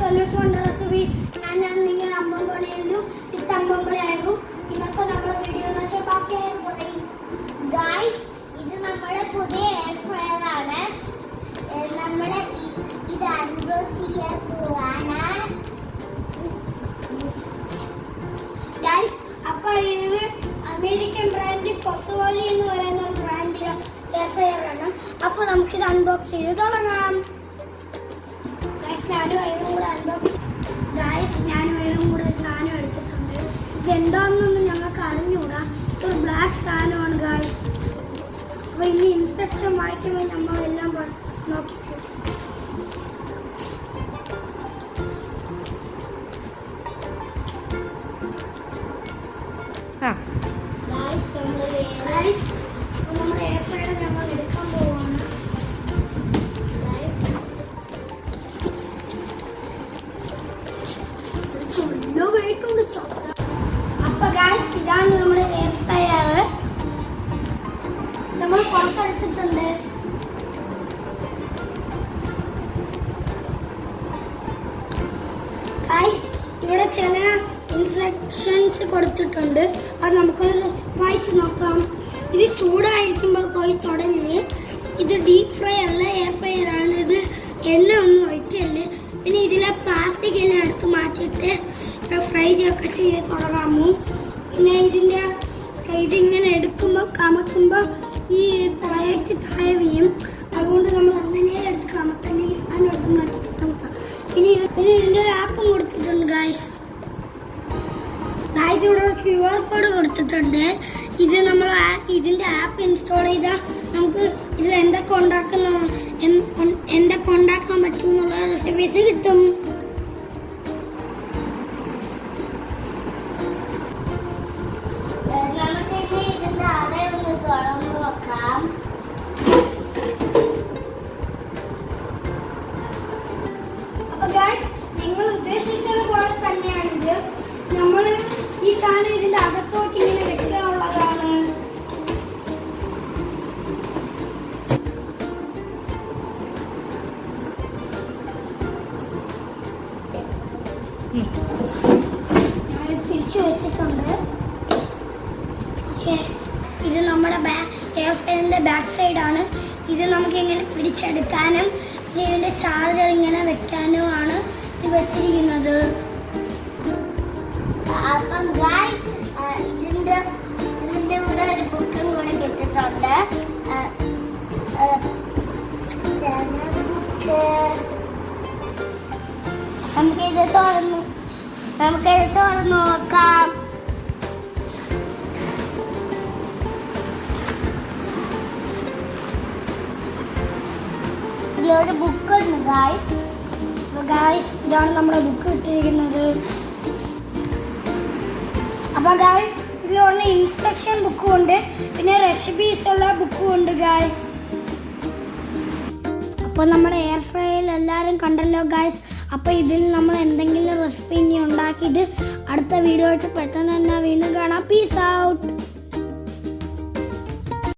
സൊല്യൂസ് one recipe. ഞാൻ നിങ്ങൾ അമ്പമ്പളിയായിരുന്നു വിത്ത് അമ്പമ്പളിയായിരുന്നു. ഇന്നത്തെ നമ്മുടെ വീഡിയോ എന്ന് വെച്ചാൽ ബാക്കിയായിരുന്നു ഗായ്സ്. ഇത് നമ്മുടെ പുതിയ എയർ ഫ്രയർ ആണ്. നമ്മൾ ഇത് അൺബോക്സ് ചെയ്യാൻ പോവാണ് ഗായ്സ്. അപ്പൊ ഇത് അമേരിക്കൻ ബ്രാൻഡ് കൊസോലി എന്ന് പറയുന്ന ബ്രാൻഡിലെ എയർ ഫ്രയർ ആണ്. അപ്പൊ നമുക്കിത് അൺബോക്സ് ചെയ്ത് തുടങ്ങാം. ഞാനും കൂടെ സാധനം എടുത്തിട്ടുണ്ട്. ഇതെന്താണെന്നൊന്നും ഞങ്ങൾക്ക് അറിഞ്ഞുകൂടാ. ഇതൊരു ബ്ലാക്ക് സാധനമാണ് ഗായ്സ്. അപ്പൊ ഇനി ഇൻസ്ട്രക്ഷൻ വായിക്കുമ്പോൾ നമ്മളെല്ലാം നോക്കിക്കും. നമ്മുടെ എയർ ഫ്രയർ ഞങ്ങൾ എടുക്കാൻ പോവാണ്. അപ്പൊ ഗായ്സ്, ഇതാണ് നമ്മുടെ എയർ ഫ്രയർ. നമ്മൾ പുറത്തെടുത്തിട്ടുണ്ട്. ഗായ്സ്, ഇവിടെ ചില ഇൻസ്ട്രക്ഷൻസ് കൊടുത്തിട്ടുണ്ട്. അത് നമുക്കൊന്ന് വായിച്ചു നോക്കാം. ഇത് ചൂടായിരിക്കുമ്പോൾ പോയി തുടങ്ങി. ഇത് ഡീപ് ഫ്രൈ അല്ല, എയർ ഫ്രയർ ആണ്. ഇത് എണ്ണ ഒന്നും ഒഴിക്കല്ലേ. പിന്നെ ഇതിലെ പ്ലാസ്റ്റിക് എല്ലാം എടുത്ത് മാറ്റിയിട്ട് ഫ്രൈ ഒക്കെ ചെയ്ത് തുടങ്ങാമോ. പിന്നെ ഇതിങ്ങനെ എടുക്കുമ്പോൾ കമക്കുമ്പോൾ ഈ താഴേക്ക് താഴെ വീഴും. അതുകൊണ്ട് നമ്മൾ അങ്ങനെ എടുത്ത് കമക്കല്ലേ. ഈ സാധനം എടുത്ത് മാറ്റിയിട്ട് കമക്കാം. പിന്നെ ഇതിൻ്റെ ഒരു ആപ്പും കൊടുത്തിട്ടുണ്ട് ഗായ്സ്. ഇവിടെ QR കോഡ് കൊടുത്തിട്ടുണ്ട്. ഇത് നമ്മൾ ഇതിൻ്റെ ആപ്പ് ഇൻസ്റ്റാൾ ചെയ്താൽ നമുക്ക് ഇത് എന്തൊക്കെ ഉണ്ടാക്കാൻ പറ്റും എന്നുള്ള റെസിപ്പീസ് കിട്ടും. അപ്പൊ ഗായ്സ്, നിങ്ങൾ ഉദ്ദേശിച്ചത് പോലെ തന്നെയാണിത്. നമ്മൾ ഈ സാധനം ഇതിന്റെ അകത്തോട്ട് ഇങ്ങനെ വെക്കാനുള്ളതാണ്. ഞാൻ തിരിച്ചു വെച്ചിട്ടുണ്ട്. ഇത് നമ്മുടെ എയർ ഫ്രയറിന്റെ ബാക്ക് സൈഡാണ്. ഇത് നമുക്ക് ഇങ്ങനെ പിടിച്ചെടുക്കാനും ഇതിന്റെ ചാർജർ ഇങ്ങനെ വെക്കാനുമാണ് ഇത് വെച്ചിരിക്കുന്നത്. അപ്പം ഗായ്സ്, ഇതിന്റെ കൂടെ ഒരു ബുക്കും കൂടെ കിട്ടിയിട്ടുണ്ട്. നമുക്കിത് തുറന്നു നോക്കാം. ഇതിലൊരു ബുക്കുണ്ട് ഗായ്സ്. ഇതാണ് നമ്മുടെ ബുക്ക് ഇട്ടിരിക്കുന്നത്. അപ്പൊ ഗായ്സ്, ഇതിലുള്ള ഇൻസ്ട്രക്ഷൻ ബുക്കും ഉണ്ട്, പിന്നെ റെസിപ്പീസ് ഉള്ള ബുക്കും ഉണ്ട് ഗായ്സ്. അപ്പോൾ നമ്മുടെ എയർ ഫ്രയർ എല്ലാവരും കണ്ടല്ലോ ഗായ്സ്. അപ്പോൾ ഇതിൽ നമ്മൾ എന്തെങ്കിലും റെസിപ്പി ഇനി ഉണ്ടാക്കിയിട്ട് അടുത്ത വീഡിയോ ആയിട്ട് പെട്ടെന്ന് തന്നെ വീണ്ടും കാണാം. Peace out.